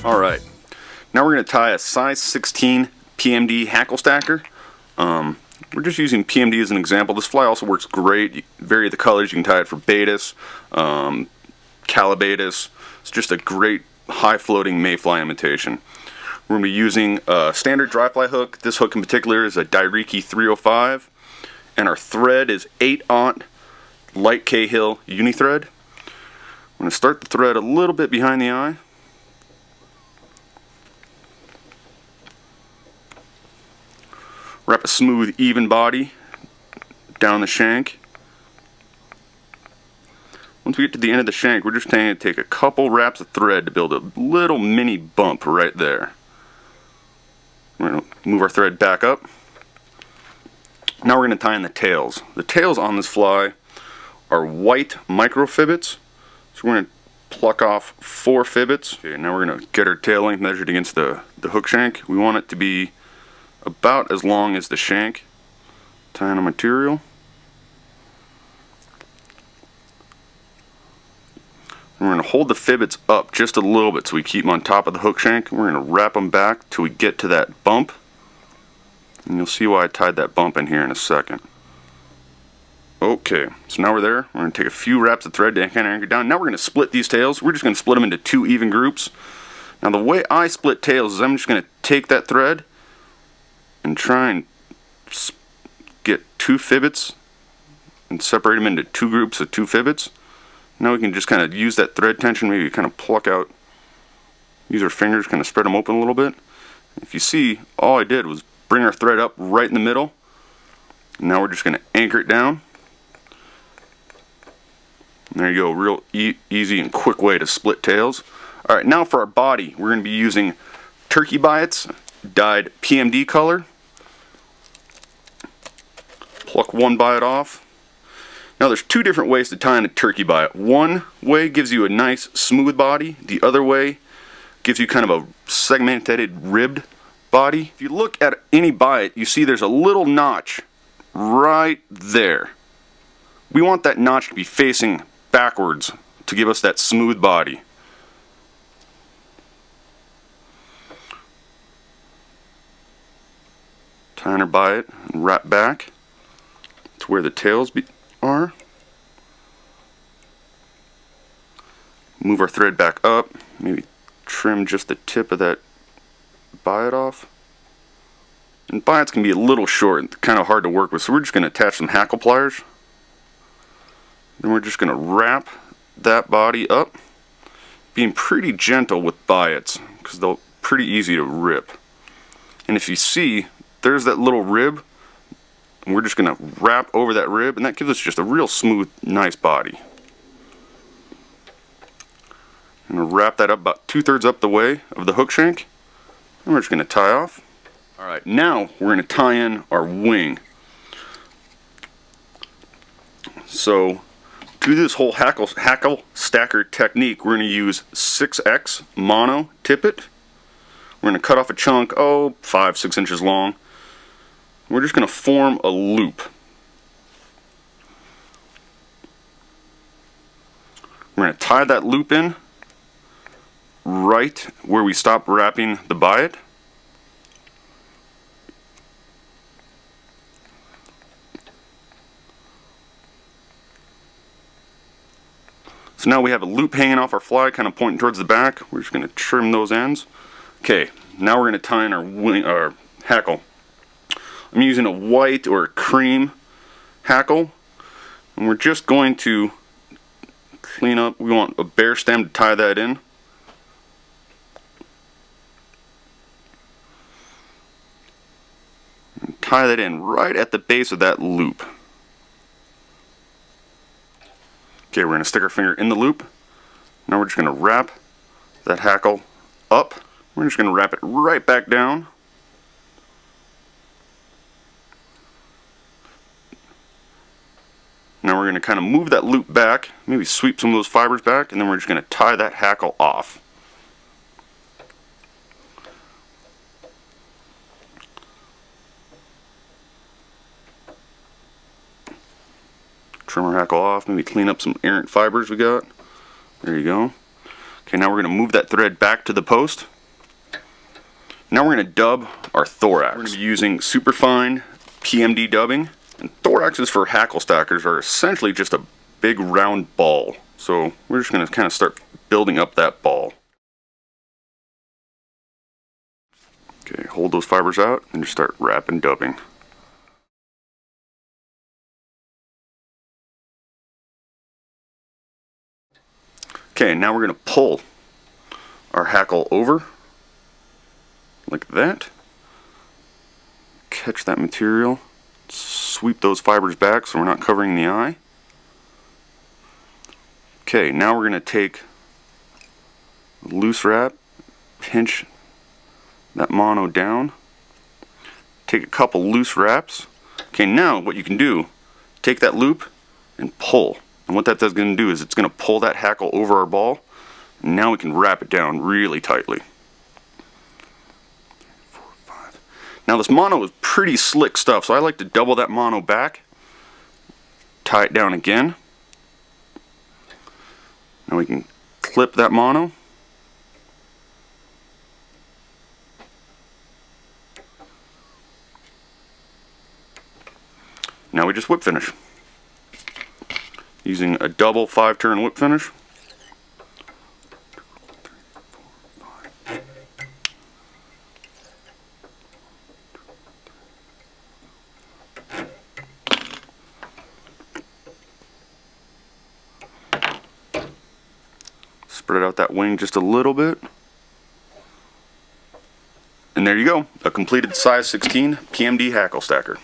Alright, now we're going to tie a size 16 PMD hackle stacker. We're just using PMD as an example. This fly also works great. You vary the colors. You can tie it for Baetis, Calabaetis. It's just a great high floating mayfly imitation. We're going to be using a standard dry fly hook. This hook in particular is a Dairiki 305, and our thread is 8/0 light Cahill uni thread. I'm going to start the thread a little bit behind the eye. Wrap a smooth, even body down the shank. Once we get to the end of the shank, we're just going to take a couple wraps of thread to build a little mini bump right there. We're going to move our thread back up. Now we're going to tie in the tails. The tails on this fly are white microfibets. So we're going to pluck off 4 fibets. Okay, now we're going to get our tail length measured against the hook shank. We want it to be about as long as the shank. Tie in our material. And we're going to hold the fibets up just a little bit so we keep them on top of the hook shank. We're going to wrap them back till we get to that bump. And you'll see why I tied that bump in here in a second. Okay, so now we're there. We're going to take a few wraps of thread to kind of anchor down. Now we're going to split these tails. We're just going to split them into 2 even groups. Now the way I split tails is I'm just going to take that thread and try and get 2 fibets and separate them into 2 groups of 2 fibets. Now we can just kind of use that thread tension, maybe kind of pluck out, use our fingers, kind of spread them open a little bit. If you see, all I did was bring our thread up right in the middle. Now we're just going to anchor it down. And there you go, real easy and quick way to split tails. Alright, now for our body, we're going to be using turkey bites, dyed PMD color. Pluck one bite off. Now there's 2 different ways to tie in a turkey bite. One way gives you a nice smooth body. The other way gives you kind of a segmented ribbed body. If you look at any bite, you see there's a little notch right there. We want that notch to be facing backwards to give us that smooth body. Tie in our bite and wrap back to where the tails are. Move our thread back up, maybe trim just the tip of that bite off. And bites can be a little short and kind of hard to work with, so we're just going to attach some hackle pliers. Then we're just going to wrap that body up, being pretty gentle with bites because they're pretty easy to rip. And if you see, there's that little rib, and we're just going to wrap over that rib, and that gives us just a real smooth, nice body. I'm going to wrap that up about 2/3 up the way of the hook shank, and we're just going to tie off. Alright, now we're going to tie in our wing. So, to do this whole hackle stacker technique, we're going to use 6X mono tippet. We're going to cut off a chunk, 5-6 inches long. We're just going to form a loop. We're going to tie that loop in right where we stopped wrapping the bite. So now we have a loop hanging off our fly, kind of pointing towards the back. We're just going to trim those ends. Okay, now we're going to tie in our hackle. I'm using a white or a cream hackle, and we're just going to clean up. We want a bare stem to tie that in. And tie that in right at the base of that loop. Okay, we're going to stick our finger in the loop. Now we're just going to wrap that hackle up. We're just going to wrap it right back down. Now we're going to kind of move that loop back, maybe sweep some of those fibers back, and then we're just going to tie that hackle off. Trim our hackle off, maybe clean up some errant fibers we got. There you go. Okay, now we're going to move that thread back to the post. Now we're going to dub our thorax. We're going to be using superfine PMD dubbing. And thoraxes for hackle stackers are essentially just a big round ball. So we're just going to kind of start building up that ball. Okay, hold those fibers out and just start wrapping dubbing. Okay, now we're going to pull our hackle over like that. Catch that material. Sweep those fibers back so we're not covering the eye. Okay, now we're going to take a loose wrap, pinch that mono down, take a couple loose wraps. Okay, now what you can do, take that loop and pull. And what that's going to do is it's going to pull that hackle over our ball. And now we can wrap it down really tightly. 4, 5. Now this mono is pretty slick stuff, so I like to double that mono back, tie it down again. Now we can clip that mono. Now we just whip finish. Using a double 5-turn whip finish. Spread out that wing just a little bit. And there you go, a completed size 16 PMD hackle stacker.